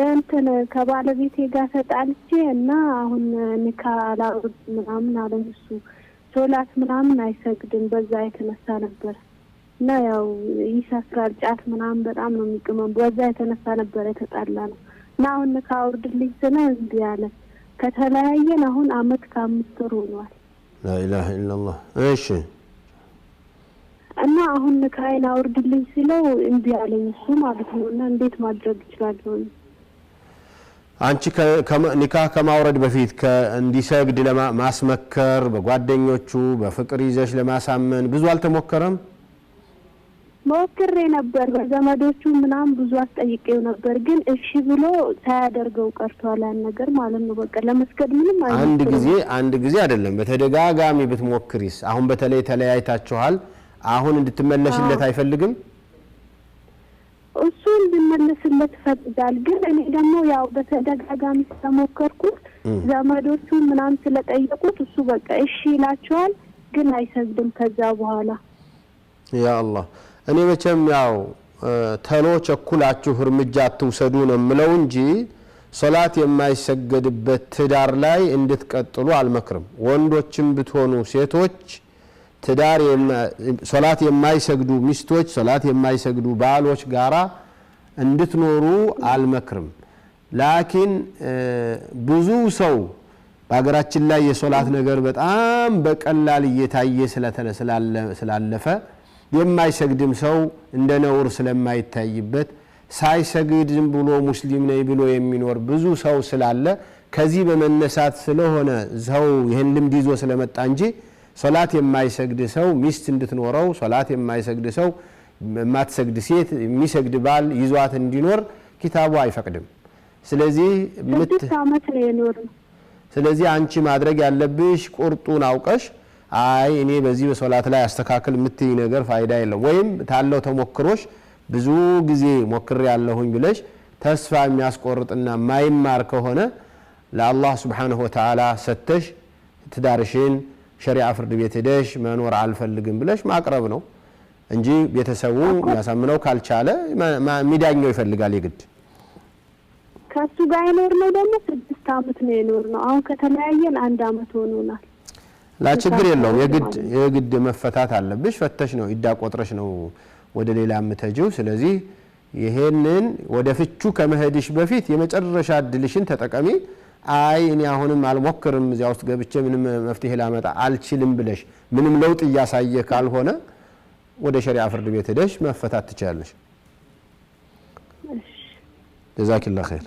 እንትን ከባለቤቴ ጋር ተጣልቼ እና አሁን ንካ አላውድ ምናምን አለኝ እሱ ሶላት ምናምን አይሰግድም በዛ የተነሳ ነበር እና ያው ይሰክራል ጫት ምናምን በጣም ነው የሚቅመው በዛ የተነሳ ነበር የተጣላነው እና አሁን ንካ አውርድልኝ ስለ እንዴ ያለ ከተለያየን አሁን አመት ከ5 ወር ሆኗል لا اله الا الله እሺ እና አሁን ንካይን አውርድልኝ ሲለው እንዴ ያለኝ እሱ ማለት ነው እና እንዴት ማድረግ ይችላል አንቺ ኒካህ ከማውረድ በፊት እንዲሰግድ ለማስመከር በጓደኞቹ በፍቅር ይዘሽ ለማሳመን ብዙ አልተሞከረም ሞክሬ ነበር በዘመዶቹ ምናም ብዙ አስጠይቄው ነበር ግን እሺ ብሎ ሳያደርገው ቀርቷል ያን ነገር ማለት ነው በቃ ለመስገድ ምንም አይደለም አንድ ጊዜ አይደለም በተደጋጋሚ ብትሞክሪስ አሁን በተለይ ተለያይታችኋል አሁን እንድትመለሽለት አይፈልግም እሱ እንድመለስለት ፈቅዳል ግን እኔ ደግሞ ያው በተደጋጋሚ ተሞከርኩት ዘመዶቹ ምናም ስለጠየቁት እሱ በቃ እሺ ይላቸዋል ግን አይሰግድም ከዛ በኋላ ያ አላህ እኔ መቼም ያው ተሎ ቸኩላችሁ እርምጃ አትውሰዱ ነው የምለው እንጂ ሶላት የማይሰገድበት ትዳር ላይ እንድትቀጥሉ አልመክርም ወንዶችም ብትሆኑ ሴቶች ትዳር ሶላት የማይሰግዱ ሚስቶች ሶላት የማይሰግዱ ባሎች ጋራ እንድትኖሩ አልመክርም ላኪን ብዙ ሰው በአገራችን ላይ የሶላት ነገር በጣም በቀላል እየታየ ስላለፈ የማይሰግድም ሰው እንደ ነውር ስለማይታይበት ሳይሰግድም ብሎ ሙስሊም ነኝ ብሎ የሚኖር ብዙ ሰው ስላለ ከዚህ በመነሳት ስለሆነ ሰው ይሄን ልምድ ይዞ ስለመጣ እንጂ ሶላት የማይሰግድ ሰው ሚስት እንድትኖረው ሶላት የማይሰግድ ሰው ማትሰግድ ሴት የሚሰግድ ባል ይዟት እንዲኖር ኪታቡ አይፈቅድም ስለዚህ ስለዚህ አንቺ ማድረግ ያለብሽ ቁርጡን አውቀሽ አይ እኔ በዚህ በሶላት ላይ አስተካክል ምትይ ነገር ፋይዳ የለም ወይም ታለው ተሞክሮሽ ብዙ ጊዜ ሞክር ያለሁኝ ብለሽ ተስፋ የሚያስቆርጥና ማይማር ከሆነ ለአላህ Subhanahu Wa Ta'ala ሰተሽ ትዳርሽን ሸሪዓ ፍርድ ቤት ሄደሽ መኖር አልፈልግም ብለሽ ማቅረብ ነው እንጂ ቤተሰቡ ያሳምነው ካልቻለ ሚዳኛው ይፈልጋል ይግድ ከሱ ጋር ይኖር ነው ደግሞ 6 አመት ነው ይኖር ነው አሁን ከተለያየን 1 አመት ሆኖናል ላችግር የለውም የግድ መፈታት አለብሽ ፈተሽ ነው ይዳቆጥረሽ ነው ወደ ሌላ አምተጂው ስለዚህ ይሄንን ወደ ፍቹ ከመሄድሽ በፊት የመጨረሻ ድልሽን ተጠቀሚ አይ እኔ አሁንም አልሞክርም እዚያ ውስጥ ገብቼ ምንም መፍትሄ ላመጣ አልችልም ብለሽ ምንም ለውጥ ያሳየ ካልሆነ ወደ ሸሪዓ ፍርድ ቤት ሄደሽ መፈታት ትችያለሽ ጀዛኪላህ ኸይር